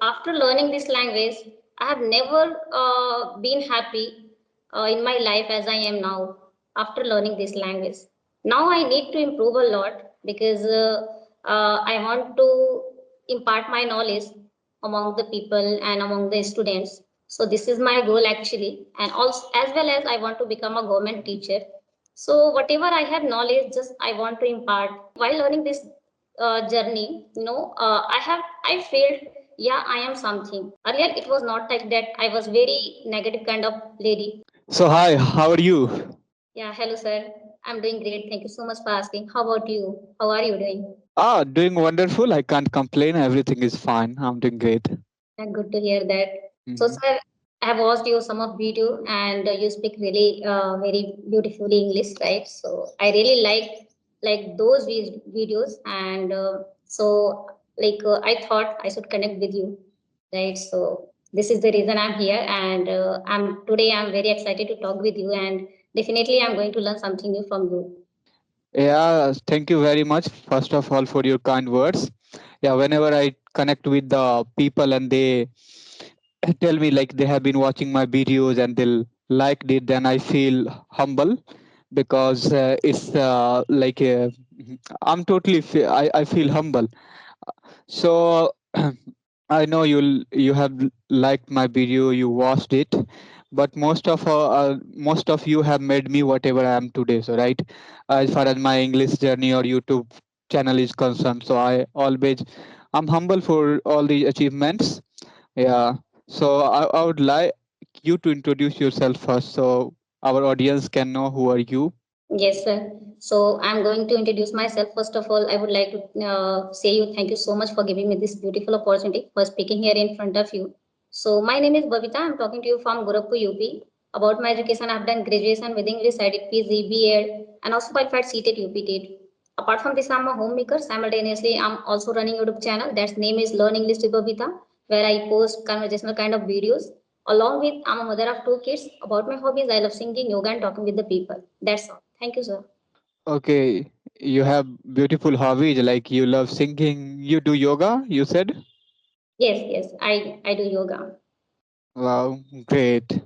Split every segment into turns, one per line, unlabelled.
After learning this language, I have never been happy in my life as I am now after learning this language. Now I need to improve a lot because I want to impart my knowledge among the people and among the students. So this is my goal actually, and also as well as I want to become a government teacher. So whatever I have knowledge, just I want to impart. While learning this journey, I felt, yeah, I am something. Earlier it was not like that. I was very negative kind of lady.
So hi, how are you?
Yeah, hello sir. I'm doing great. Thank you so much for asking. How about you? How are you doing?
Doing wonderful. I can't complain. Everything is fine. I'm doing great.
Yeah, good to hear that. So,
Mhm.
sir, I have watched you some of video, and you speak really very beautifully English, right? So I really like those videos, and I thought I should connect with you, right? So this is the reason I'm here, and I'm very excited to talk with you, and definitely I'm going to learn something new from you.
Yeah, thank you very much. First of all, for your kind words. Yeah, whenever I connect with the people and they tell me like they have been watching my videos and they'll liked it, then I feel humble because it's I'm totally I feel humble. So I know you have liked my video, you watched it, but most of you have made me whatever I am today. So right, as far as my English journey or YouTube channel is concerned, so I'm humble for all the achievements. Yeah. So I would like you to introduce yourself first, so our audience can know who are you.
Yes, sir. So I'm going to introduce myself. First of all, I would like to say you thank you so much for giving me this beautiful opportunity for speaking here in front of you. So my name is Babita. I'm talking to you from Gorakhpur, UP. About my education, I've done graduation with English. I did PG, B.Ed, and also qualified CTET, UP.TET. Apart from this, I'm a homemaker. Simultaneously, I'm also running YouTube channel. That's name is Learn English with Babita, where I post conversational kind of videos. Along with, I'm a mother of two kids. About my hobbies, I love singing, yoga, and talking with the people. That's all. Thank you, sir.
Okay, you have beautiful hobbies like you love singing, you do yoga, you said?
Yes, yes, I do yoga.
Wow, great.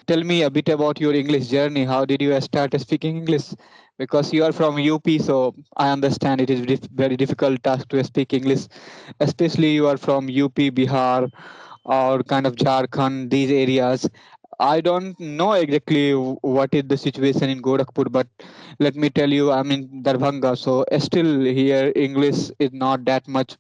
Tell me a bit about your English journey. How did you start speaking English? Because you are from UP, so I understand it is very difficult task to speak English, especially you are from UP, Bihar, or kind of Jharkhand, these areas. I don't know exactly what is the situation in Gorakhpur, but let me tell you, I'm in Darbhanga, so still here English is not that much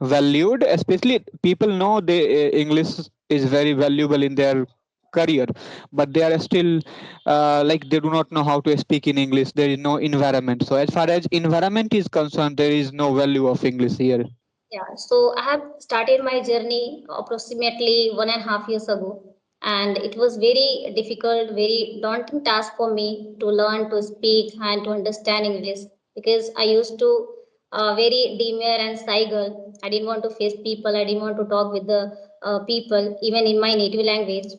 valued. Especially people know the English is very valuable in their career, but they are still like they do not know how to speak in English. There is no environment. So as far as environment is concerned, there is no value of English here.
Yeah, so I have started my journey approximately 1.5 years ago, and it was very difficult, very daunting task for me to learn to speak and to understand English because I used to very demure and shy girl. I didn't want to face people. I didn't want to talk with the people, even in my native language,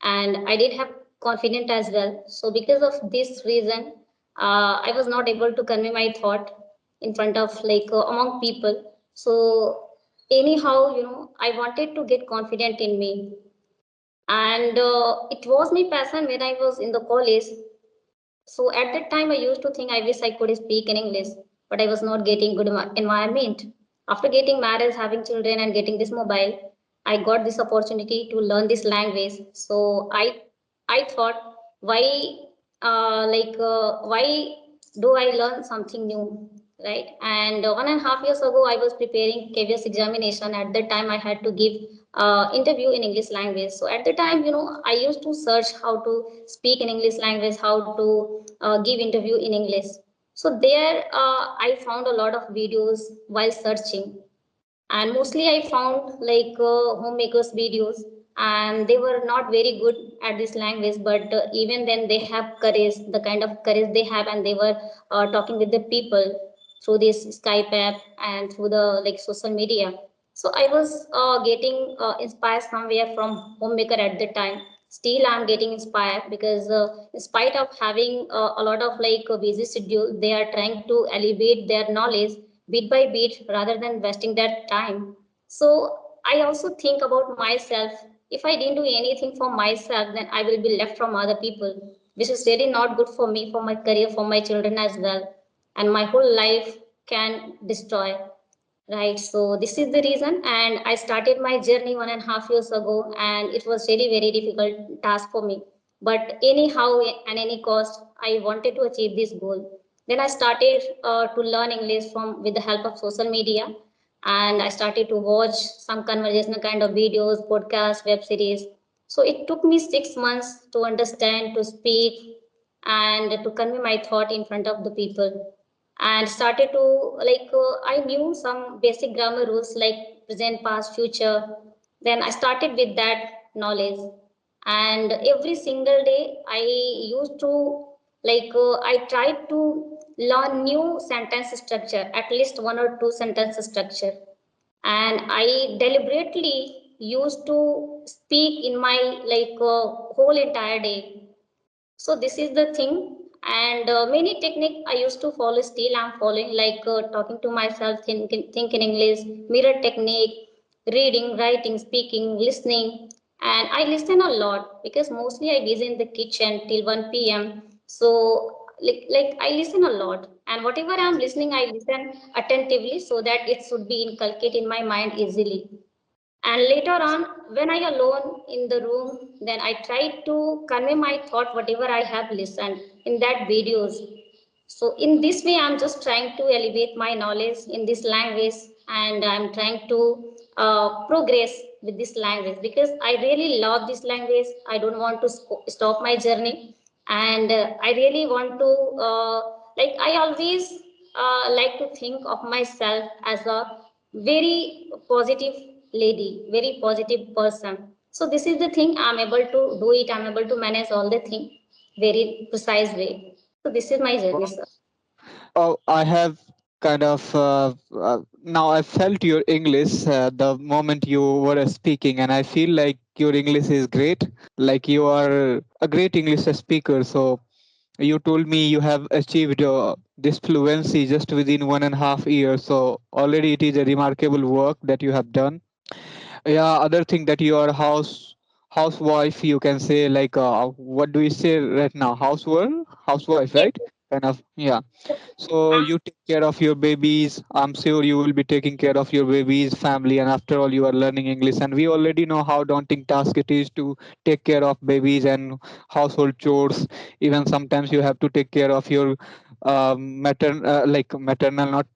and I did have confidence as well. So because of this reason, I was not able to convey my thought in front of among people. So anyhow, I wanted to get confident in me, and it was my passion when I was in the college. So at that time, I used to think I wish I could speak in English, but I was not getting good environment. After getting married, having children, and getting this mobile, I got this opportunity to learn this language. So I thought, why why do I learn something new, right? And 1.5 years ago, I was preparing KVS examination. At that time, I had to give interview in English language. So at the time, I used to search how to speak in English language, how to give interview in English. So there, I found a lot of videos while searching, and mostly I found homemakers videos, and they were not very good at this language, but even then they have courage, the kind of courage they have, and they were talking with the people through this Skype app and through the social media. So I was getting inspired somewhere from homemaker at the time. Still I'm getting inspired because in spite of having a lot of a busy schedule, they are trying to elevate their knowledge bit by bit rather than wasting their time. So I also think about myself. If I didn't do anything for myself, then I will be left from other people, which is really not good for me, for my career, for my children as well, and my whole life can destroy. Right, so this is the reason, and I started my journey 1.5 years ago, and it was really very difficult task for me. But anyhow, and any cost, I wanted to achieve this goal. Then I started to learn English from with the help of social media, and I started to watch some conversational kind of videos, podcasts, web series. So it took me 6 months to understand, to speak, and to convey my thought in front of the people, and started to I knew some basic grammar rules like present, past, future. Then I started with that knowledge, and every single day I used to I tried to learn new sentence structure, at least one or two sentence structure, and I deliberately used to speak in my whole entire day. So this is the thing, and many technique I used to follow, still I'm following, talking to myself, think in English, mirror technique, reading, writing, speaking, listening. And I listen a lot because mostly I busy in the kitchen till 1 p.m. So I listen a lot, and whatever I'm listening I listen attentively so that it should be inculcated in my mind easily. And later on, when I alone in the room, then I try to convey my thought, whatever I have listened in that videos. So in this way, I'm just trying to elevate my knowledge in this language, and I'm trying to progress with this language because I really love this language. I don't want to stop my journey, and I really want to I always like to think of myself as a very positive lady, very positive person. So this is the thing, I'm able to do it, I'm able to manage all the thing very precise way. So this is my journey, sir.
Oh, I have kind of now I felt your English the moment you were speaking, and I feel like your English is great. Like you are a great English speaker. So you told me you have achieved this fluency just within 1.5 years. So already it is a remarkable work that you have done. Yeah, other thing that you are housewife, you can say, like what do you say right now, housewife,
Yes,
right? Kind of, yeah.
yes.
So
I'm
you take care of your babies. I'm sure you will be taking care of your babies, family, and after all, you are learning English. And we already know how daunting task it is to take care of babies and household chores. Even sometimes you have to take care of your maternal, not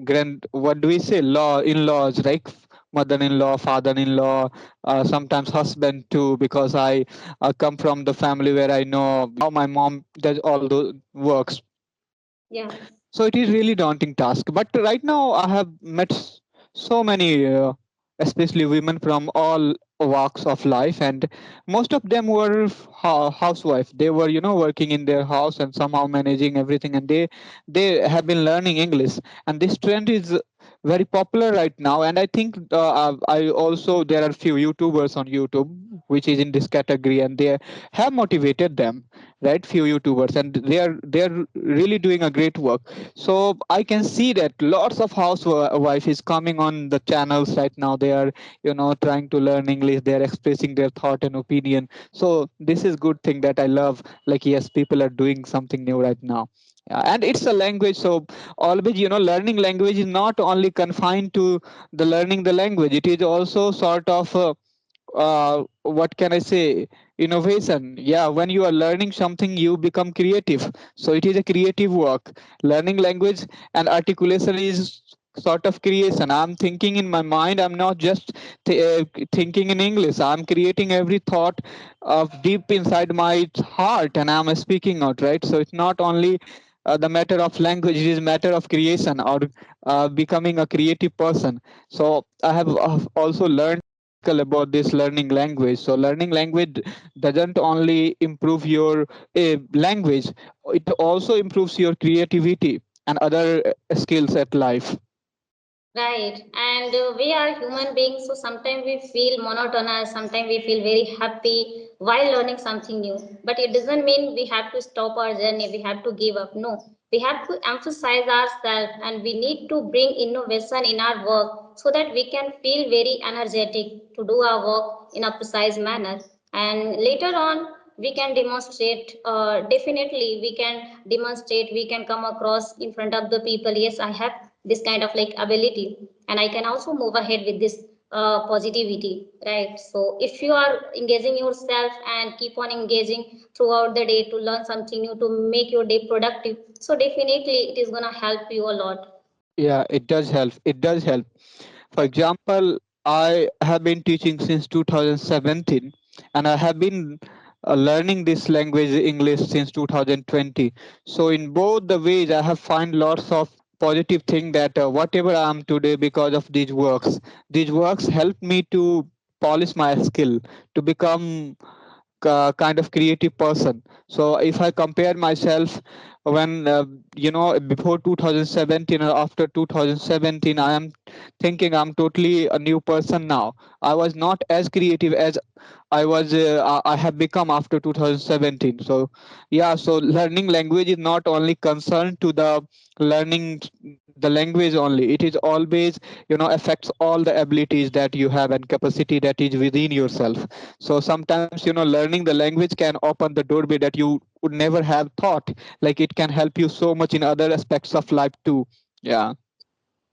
grand. What do we say? In-laws, right? Mother-in-law, father-in-law, sometimes husband too. Because I come from the family where I know how my mom does all those works,
yeah.
so it is really daunting task. But right now I have met so many especially women from all walks of life, and most of them were housewife. They were, working in their house and somehow managing everything, and they have been learning English. And this trend is very popular right now. And I think I also, there are few YouTubers on YouTube which is in this category, and they have motivated them, right? Few YouTubers, and they are really doing a great work. So I can see that lots of housewife is coming on the channels right now. They are, trying to learn English. They are expressing their thought and opinion. So this is good thing that I love. Like, yes, people are doing something new right now. Yeah, and it's a language. So always, learning language is not only confined to the learning the language. It is also sort of what can I say, innovation. Yeah, when you are learning something, you become creative. So it is a creative work. Learning language and articulation is sort of creation. I'm thinking in my mind. I'm not just thinking in English. I'm creating every thought of deep inside my heart, and I'm speaking out, right? So it's not only the matter of language. It is matter of creation, or becoming a creative person. So I have also learned about this learning language. So learning language doesn't only improve your language, it also improves your creativity and other skills at life.
Right, and we are human beings, so sometimes we feel monotonous, sometimes we feel very happy while learning something new. But it doesn't mean we have to stop our journey, we have to give up. No, we have to emphasize ourselves, and we need to bring innovation in our work. so that we can feel very energetic to do our work in a precise manner. And later on, we can demonstrate, definitely, we can demonstrate, we can come across in front of the people. Yes, I have this kind of like ability, and I can also move ahead with this positivity, right? So if you are engaging yourself and keep on engaging throughout the day to learn something new, to make your day productive, so definitely it is going to help you a lot.
Yeah, it does help. It does help. For example, I have been teaching since 2017, and I have been learning this language English since 2020. So in both the ways, I have find lots of positive thing that whatever I am today because of these works help me to polish my skill to become kind of creative person. So if I compare myself when before 2017 or after 2017, I am thinking I'm totally a new person now. I was not as creative as I have become after 2017. So yeah, so learning language is not only concerned to the learning the language only. It is always affects all the abilities that you have and capacity that is within yourself. So sometimes learning the language can open the doorway that you would never have thought. Like it can help you so much in other aspects of life too. Yeah.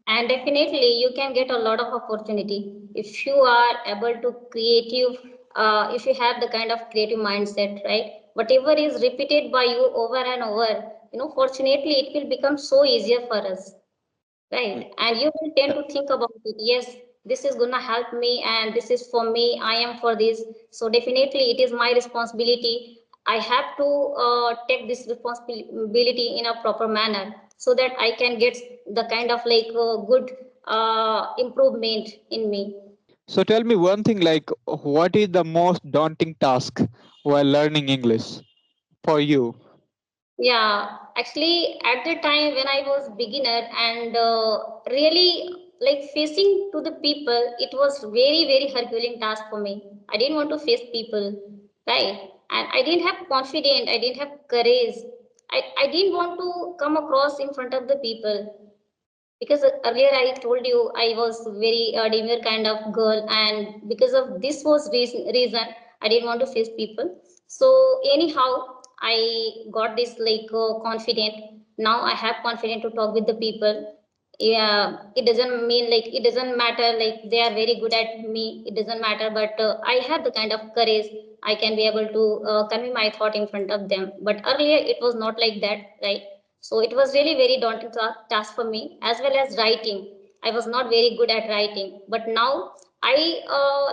And definitely you can get a lot of opportunity if you are able to creative, if you have the kind of creative mindset, right? Whatever is repeated by you over and over, fortunately it will become so easier for us. Right. And you will tend to think about it. Yes, this is going to help me and this is for me. I am for this. So definitely it is my responsibility. I have to take this responsibility in a proper manner so that I can get the kind of like good improvement in me.
So tell me one thing, like what is the most daunting task while learning English for you?
Yeah, actually, at the time when I was beginner and really like facing to the people, it was very very Herculean task for me. I didn't want to face people, right? And I didn't have confidence. I didn't have courage. I didn't want to come across in front of the people because earlier I told you I was very demure kind of girl, and because of this was reason I didn't want to face people. So anyhow I got this like confident. Now I have confidence to talk with the people. Yeah, it doesn't mean like it doesn't matter like they are very good at me, it doesn't matter, but I have the kind of courage. I can be able to convey my thought in front of them, but earlier it was not like that, right? So it was really very daunting task for me, as well as writing. I was not very good at writing, but now I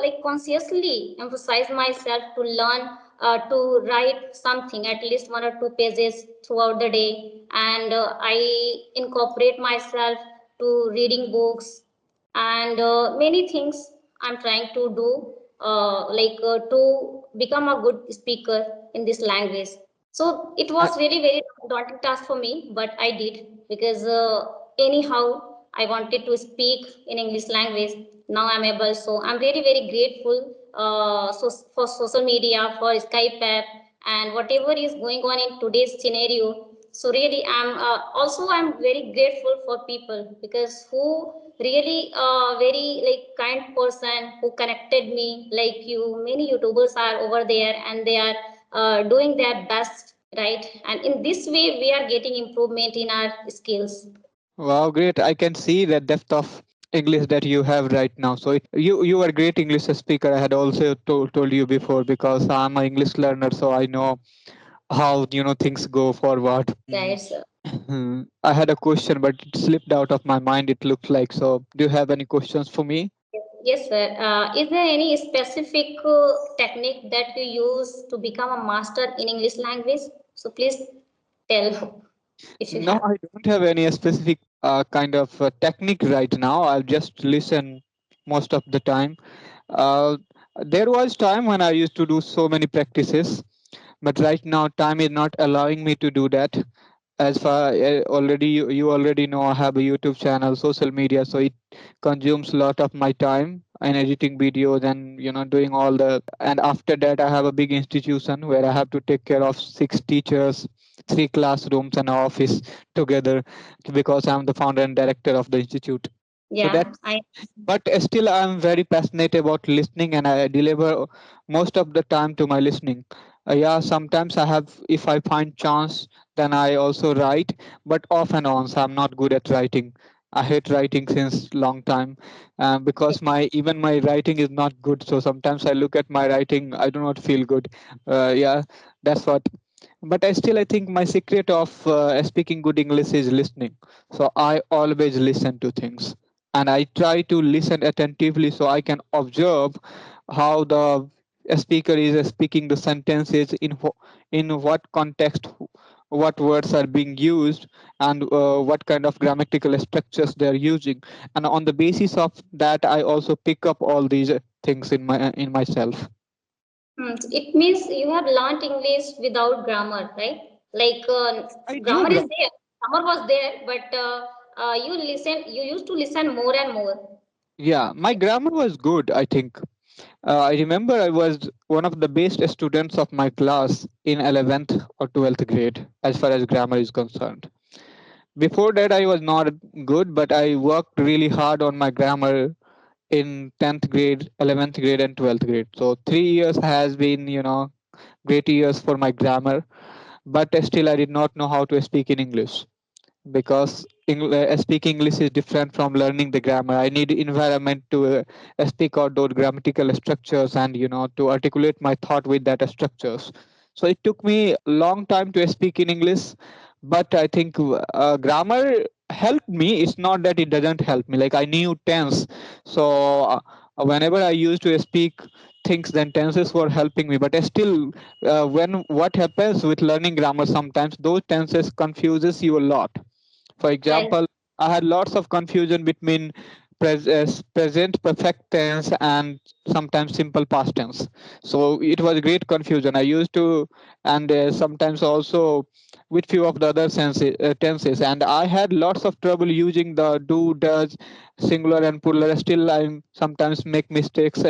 like consciously emphasize myself to learn to write something at least 1 or 2 pages throughout the day. And I incorporate myself to reading books and many things I'm trying to do, to become a good speaker in this language. So it
I,
was really very daunting task for me, but I did because anyhow I wanted to speak in English language. Now I'm able, so I'm very very grateful so for social media, for Skype app, and whatever is going on in today's scenario. So really I'm also I'm very grateful for people because who really very like kind person who connected me, like you. Many YouTubers are over there and they are doing their best, right? And in this way we are getting improvement in our skills.
wow, great. I can see the depth of English that you have right now. So you are a great English speaker. I had also told you before because I'm an English learner, so I know how things go forward.
Right, sir.
I had a question, but it slipped out of my mind. It looked like so. Do you have any questions for me?
Yes, sir. Is there any specific technique that you use to become a master in English language? So please tell if you
No,
have.
I don't have any specific kind of technique right now. I'll just listen most of the time. Uh, there was time when I used to do so many practices, but right now time is not allowing me to do that. As far already you already know, I have a YouTube channel, social media, so it consumes a lot of my time and editing videos and doing all the. And after that, I have a big institution where I have to take care of 6 teachers, 3 classrooms, and an office together because I'm the founder and director of the institute. So that,
Yeah, I.
but still I'm very passionate about listening, and I deliver most of the time to my listening. Yeah, sometimes I have, if I find chance, then I also write, but off and on, so I'm not good at writing. I hate writing since long time, because my even my writing is not good. So sometimes I look at my writing, I do not feel good. Yeah, that's what. But I think my secret of speaking good English is listening. So I always listen to things, and I try to listen attentively so I can observe how the speaker is speaking the sentences, in what context, what words are being used, and what kind of grammatical structures they are using. And on the basis of that, I also pick up all these things in myself.
So it means you have learned English without grammar, right? Like
I knew
grammar is
grammar.
there, grammar was there, but you listen. You used to listen more and more.
Yeah, my grammar was good, I think. I remember I was one of the best students of my class in 11th or 12th grade as far as grammar is concerned. Before that, I was not good, but I worked really hard on my grammar in 10th grade, 11th grade, and 12th grade. So 3 years has been, great years for my grammar, but still I did not know how to speak in English, because speaking English is different from learning the grammar. I need environment to speak out those grammatical structures, and to articulate my thought with that structures. So it took me a long time to speak in English, but I think grammar helped me. It's not that it doesn't help me. Like I knew tense, so whenever I used to speak things, then tenses were helping me. But still, when what happens with learning grammar, sometimes those tenses confuses you a lot. For
Right,
example, I had lots of confusion between present perfect tense and sometimes simple past tense. So it was great confusion. I used to, and sometimes also with few of the other tenses. And I had lots of trouble using the do, does, singular and plural. Still, I sometimes make mistakes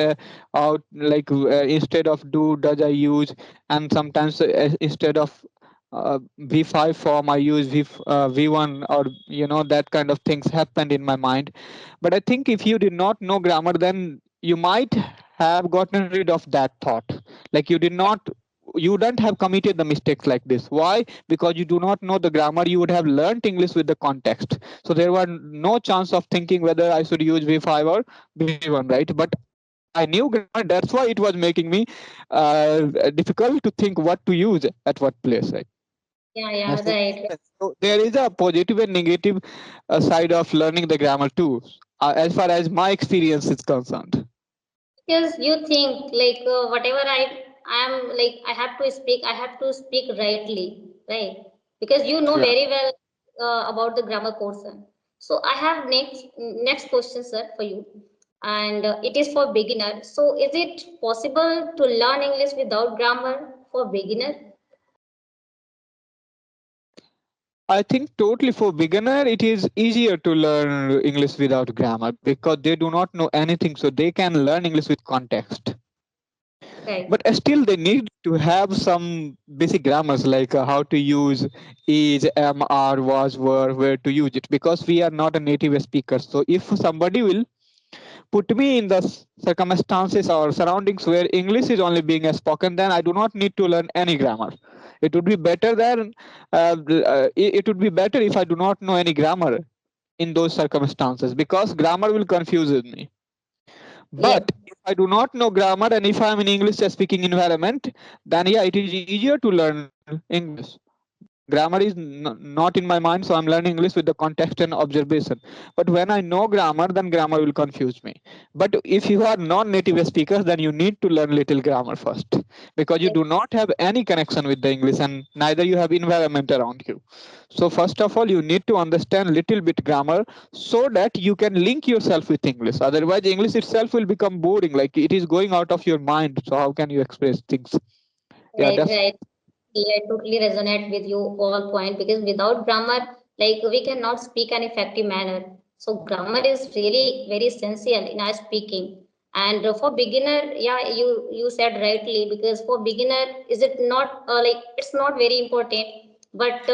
out, like instead of do, does I use, and sometimes instead of v5 form I use v1, or that kind of things happened in my mind. But I think if you did not know grammar, then you might have gotten rid of that thought. Like you don't have committed the mistakes like this. Why? Because you do not know the grammar. You would have learnt English with the context, so there were no chance of thinking whether I should use v5 or v1, right? But I knew grammar, that's why it was making me difficult to think what to use at what place, right?
yeah,
Yes,
yeah,
yes,
right.
yes. So there is a positive and negative side of learning the grammar too, as far as my experience is concerned.
Because you think like whatever I am like I have to speak rightly, right? Because you know
Yeah.
very well about the grammar portion. So I have next question, sir, for you, and it is for beginner. So is it possible to learn English without grammar for beginner?
I think totally for beginner, it is easier to learn English without grammar because they do not know anything, so they can learn English with context.
Right,
But still, they need to have some basic grammars, like how to use is, am, are, was, were, where to use it, because we are not a native speaker. So if somebody will put me in the circumstances or surroundings where English is only being spoken, then I do not need to learn any grammar. It would be better than it would be better if I do not know any grammar in those circumstances, because grammar will confuse me.
yes,
But if I do not know grammar, and if I'm in English speaking environment, then yeah, it is easier to learn English. Grammar is not in my mind, so I'm learning English with the context and observation. But when I know grammar, then grammar will confuse me. But if you are non-native speakers, then you need to learn little grammar first, because you
yes,
do not have any connection with the English, and neither you have environment around you. So first of all, you need to understand little bit grammar so that you can link yourself with English. Otherwise, English itself will become boring, like it is going out of your mind. So how can you express things? Yeah,
right,
that's.
right. Yeah, I totally resonate with you all point because without grammar, like we cannot speak an effective manner. So grammar is really very essential in our speaking. And for beginner, yeah, you said rightly because for beginner, is it not like it's not very important, but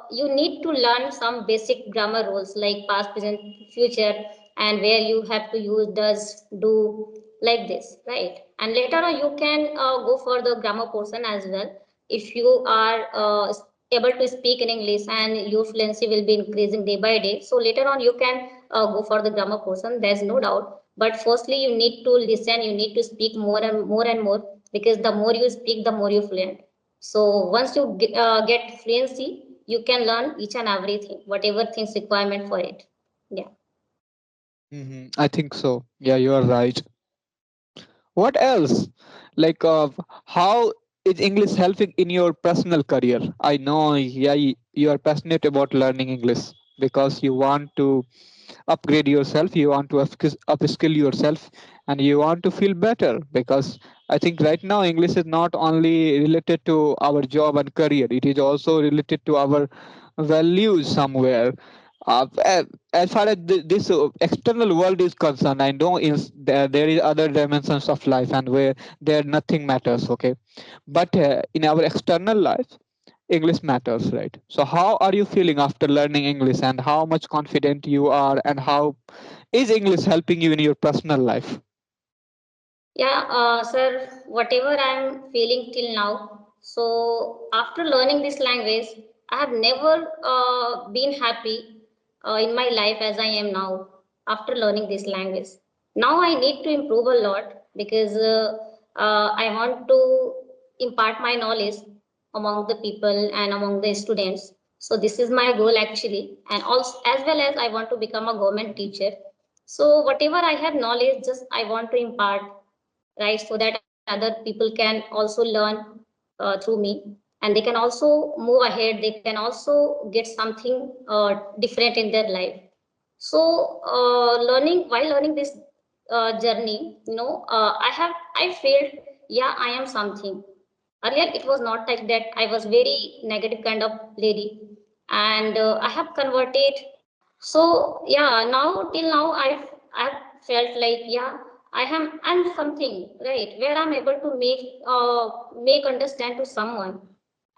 you need to learn some basic grammar rules like past, present, future, and where you have to use does, do, like this, right? And later on you can go for the grammar portion as well. If you are able to speak in English and your fluency will be increasing day by day, so later on you can go for the grammar portion, there's no doubt. But firstly you need to listen, you need to speak more and more and more, because the more you speak the more you fluent. So once you get fluency, you can learn each and everything, whatever things requirement for it. Yeah.
I think so. Yeah, you are right. What else? Like, how is English helping in your personal career? I know, yeah, you are passionate about learning English because you want to upgrade yourself, you want to upskill yourself, and you want to feel better. Because I think right now English is not only related to our job and career; it is also related to our values somewhere. As far as this external world is concerned, I know there is other dimensions of life and where there nothing matters. Okay, but in our external life, English matters, right? So how are you feeling after learning English, and how much confident you are, and how is English helping you in your personal life?
Yeah, sir, whatever I'm feeling till now. So, after learning this language, I have never been happy in my life as I am now after learning this language. Now I need to improve a lot, because I want to impart my knowledge among the people and among the students. So, this is my goal actually, and also as well as I want to become a government teacher. So, whatever I have knowledge, just I want to impart, right? So that other people can also learn through me, and they can also move ahead, they can also get something different in their life. So learning while learning this journey, I felt, yeah, I am something. Earlier it was not like that, I was very negative kind of lady, and I have converted. So yeah, now till now I've felt like, yeah, I'm something, right, where I'm able to make understand to someone,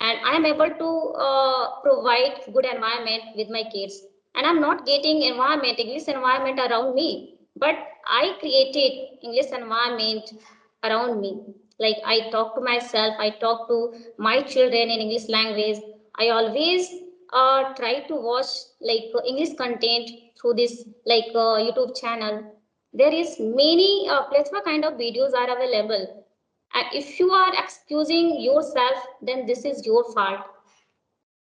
and I'm able to provide good environment with my kids. And I'm not getting environment, English environment around me, but I created English environment around me. Like, I talk to myself, I talk to my children in English language. I always try to watch like English content through this like YouTube channel. There is many plethora kind of videos are available, and if you are excusing yourself, then this is your fault.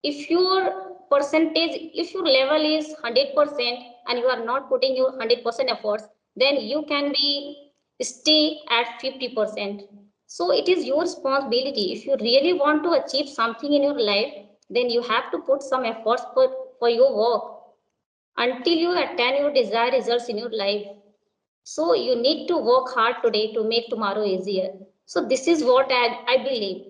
If your percentage, if your level is 100% and you are not putting your 100% efforts, then you can be stay at 50%. So it is your responsibility. If you really want to achieve something in your life, then you have to put some efforts for your work until you attain your desired results in your life. So you need to work hard today to make tomorrow easier. So this is what I believe.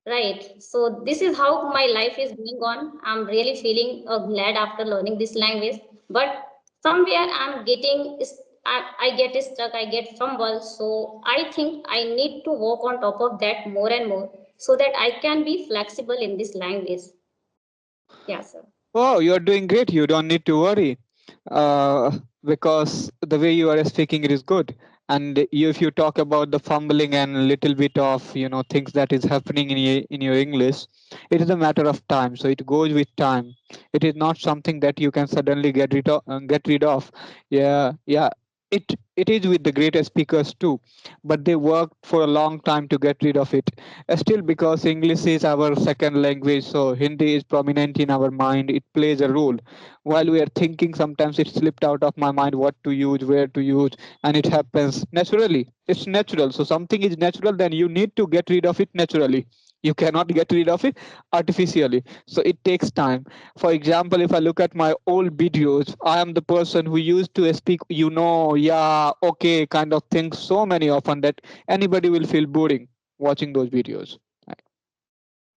Right. So this is how my life is going on. I'm really feeling glad after learning this language. But somewhere I'm getting, I get stuck, I get fumble. So I think I need to work on top of that more and more, so that I can be flexible in this language. Yeah, sir.
Oh, you're doing great. You don't need to worry, because the way you are speaking it is good. And if you talk about the fumbling and little bit of things that is happening in your English, it is a matter of time. So it goes with time. It is not something that you can suddenly get rid of. Yeah, yeah. It is with the greatest speakers too, but they worked for a long time to get rid of it. Still, because English is our second language, so Hindi is prominent in our mind. It plays a role. While we are thinking, sometimes it slipped out of my mind what to use, where to use, and it happens naturally. It's natural. So something is natural, then you need to get rid of it naturally. You cannot get rid of it artificially. So it takes time. For example, if I look at my old videos, I am the person who used to speak, yeah, okay, kind of things so many often that anybody will feel boring watching those videos.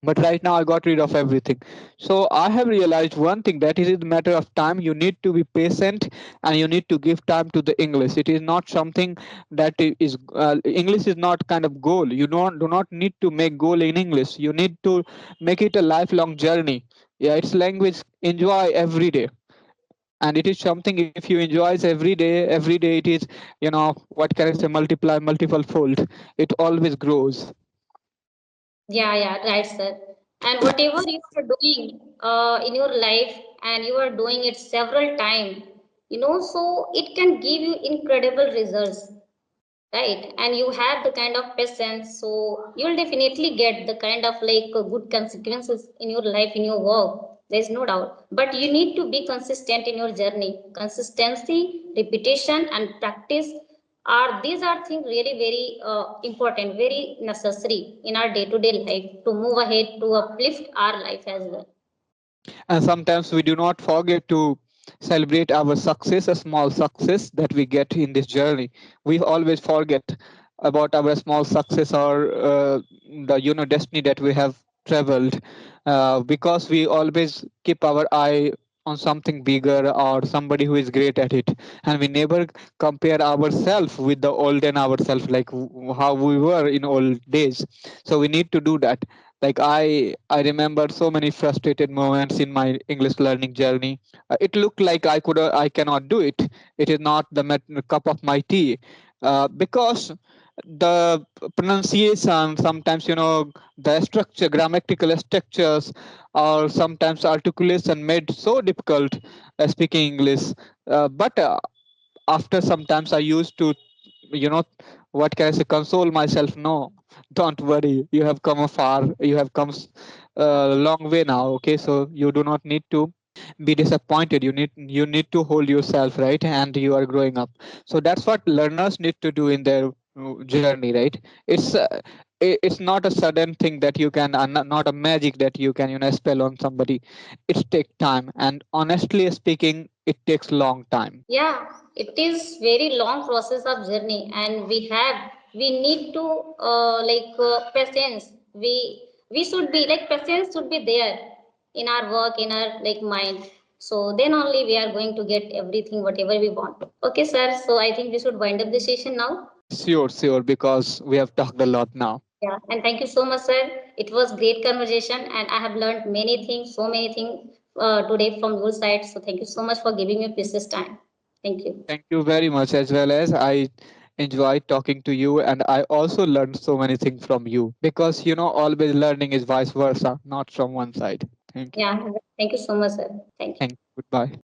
But right now I got rid of everything. So I have realized one thing, that it is a matter of time. You need to be patient, and you need to give time to the English. It is not something that is English is not kind of goal. You do not need to make goal in English. You need to make it a lifelong journey. Yeah, it's language. Enjoy every day. and it is something if you enjoys every day it is, what can I say, multiply multiple fold, it always grows.
Yeah, yeah, right, sir. And whatever you are doing in your life, and you are doing it several times, so it can give you incredible results, right? And you have the kind of patience, so you'll definitely get the kind of like good consequences in your life, in your work. There's no doubt. But you need to be consistent in your journey. Consistency, repetition, and practice are these are things really very important, very necessary in our day-to-day life to move ahead to uplift our life as well.
And sometimes we do not forget to celebrate our success, a small success that we get in this journey. We always forget about our small success, or the destiny that we have traveled, because we always keep our eye on something bigger or somebody who is great at it, and we never compare ourselves with the olden ourselves, like how we were in old days. So we need to do that. Like I remember so many frustrated moments in my English learning journey. It looked like I cannot do it. It is not the cup of my tea, because the pronunciation sometimes, the structure, grammatical structures, or sometimes articulation made so difficult speaking English. But after sometimes I used to, you know what can I say, console myself. No, don't worry, you have come afar, you have come a long way now. Okay, so you do not need to be disappointed. You need to hold yourself, right? And you are growing up. So that's what learners need to do in their journey, right? It's not a sudden thing that you can, not a magic that you can, spell on somebody. It takes time, and honestly speaking, it takes long time.
Yeah, it is very long process of journey, and we need to patience. We should be like patience should be there in our work, in our like mind. So then only we are going to get everything whatever we want. Okay, sir. So I think we should wind up the session now.
Sure, sure, because we have talked a lot now.
Yeah, and thank you so much, sir. It was great conversation, and I have learned many things, so many things today from your side. So thank you so much for giving me precious time. Thank you.
Thank you very much, as well as I enjoyed talking to you, and I also learned so many things from you, because always learning is vice versa, not from one side. Thank you.
Yeah, thank you so much, sir. Thank you.
Thank you. Goodbye.